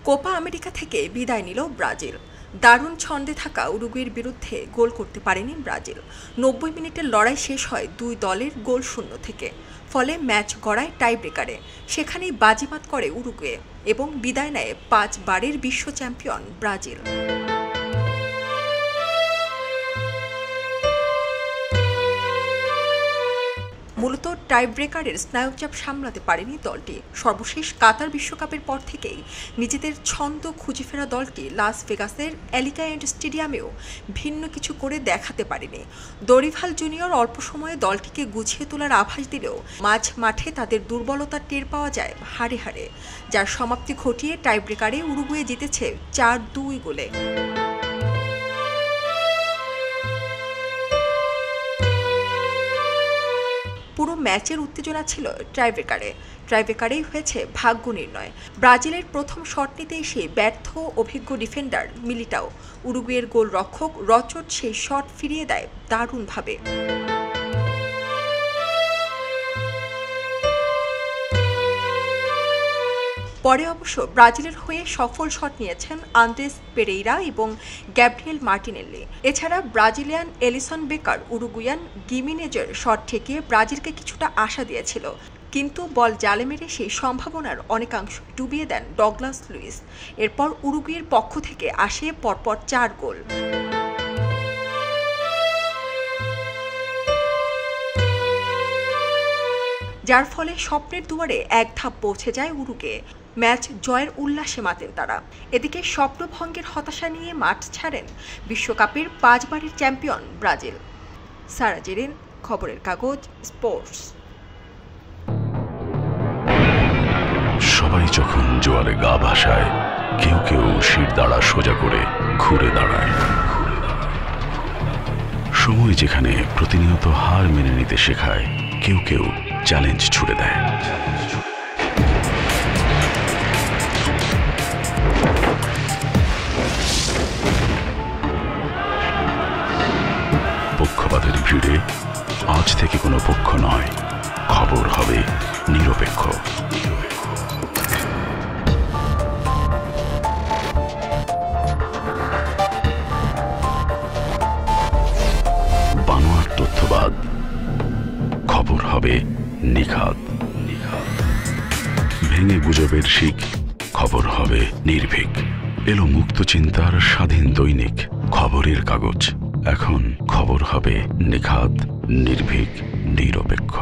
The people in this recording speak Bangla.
কোপা আমেরিকা থেকে বিদায় নিল ব্রাজিল। দারুণ ছন্দে থাকা উরুগুয়ের বিরুদ্ধে গোল করতে পারেনি ব্রাজিল। 90 মিনিটের লড়াই শেষ হয় দুই দলের গোল শূন্য থেকে। ফলে ম্যাচ গড়ায় টাই ব্রেকারে। সেখানেই বাজিমাত করে উরুগুয়ে এবং বিদায় নেয় 5 বারের বিশ্ব চ্যাম্পিয়ন ব্রাজিল। মূলত টাই ব্রেকারের স্নায়ুচাপ সামলাতে পারেনি দলটি। সর্বশেষ কাতার বিশ্বকাপের পর থেকেই নিজেদের ছন্দ খুঁজে ফেরা দলটি লাস ভেগাসের অ্যালিকায়েন্ট স্টেডিয়ামেও ভিন্ন কিছু করে দেখাতে পারেনি। দরিভাল জুনিয়র অল্প সময়ে দলটিকে গুছিয়ে তোলার আভাস দিলেও মাঝ মাঠে তাদের দুর্বলতা টের পাওয়া যায় হারে হারে, যার সমাপ্তি ঘটিয়ে টাই ব্রেকারে উরুগুয়ে জিতেছে 4-2 গোলে। পুরো ম্যাচের উত্তেজনা ছিল ট্রাইব্রেকারেই হয়েছে ভাগ্য নির্ণয়। ব্রাজিলের প্রথম শট নিতে এসে ব্যর্থ অভিজ্ঞ ডিফেন্ডার মিলিটাও উরুগুয়ের গোল রক্ষক রচট সেই শট ফিরিয়ে দেয় দারুণভাবে। পরে অবশ্য ব্রাজিলের হয়ে সফল শট নিয়েছেন আন্দ্রেস পেরেইরা এবং গ্যাব্রিয়েল মার্টিনেল্লি। এছাড়া ব্রাজিলিয়ান এলিসন বেকার উরুগুয়ান গিমিনেজের শট ঠেকিয়ে ব্রাজিলকে কিছুটা আশা দিয়েছিল, কিন্তু বল জালে মেরে সেই সম্ভাবনার অনেকাংশ ডুবিয়ে দেন ডগলাস লুইস। এরপর উরুগুয়ের পক্ষ থেকে আসে পরপর 4 গোল। যার ফলে স্বপ্নের দুয়ারে এক ধাপ পৌঁছে যায় উরুগুয়ে। ম্যাচ জয়ের উল্লাসে মাতেন তারা। এদিকে স্বপ্নভঙ্গের হতাশা নিয়ে মাঠ ছাড়েন বিশ্বকাপের 5 বারের চ্যাম্পিয়ন ব্রাজিল। সারা জেরিন, খবরের কাগজ, স্পোর্টস। সবাই যখন জোয়ারে গা ভাসায়, কেউ কেউ শির দাঁড়া সোজা করে ঘুরে দাঁড়ায়। সময় যেখানে প্রতিনিয়ত হার মেনে নিতে শেখায়, কেউ কেউ চ্যালেঞ্জ ছুড়ে দেয়। পক্ষপাতের ভিড়ে আজ থেকে কোনো পক্ষ নয়, খবর হবে নিরপেক্ষ। বানোয়াট তথ্যবাদ, খবর হবে নিখাত। ভেঙে গুজবের শিক, খবর হবে নির্ভীক। এলো মুক্ত চিন্তার স্বাধীন দৈনিক খবরের কাগজ। এখন খবর হবে নিখাত, নির্ভীক, নিরপেক্ষ।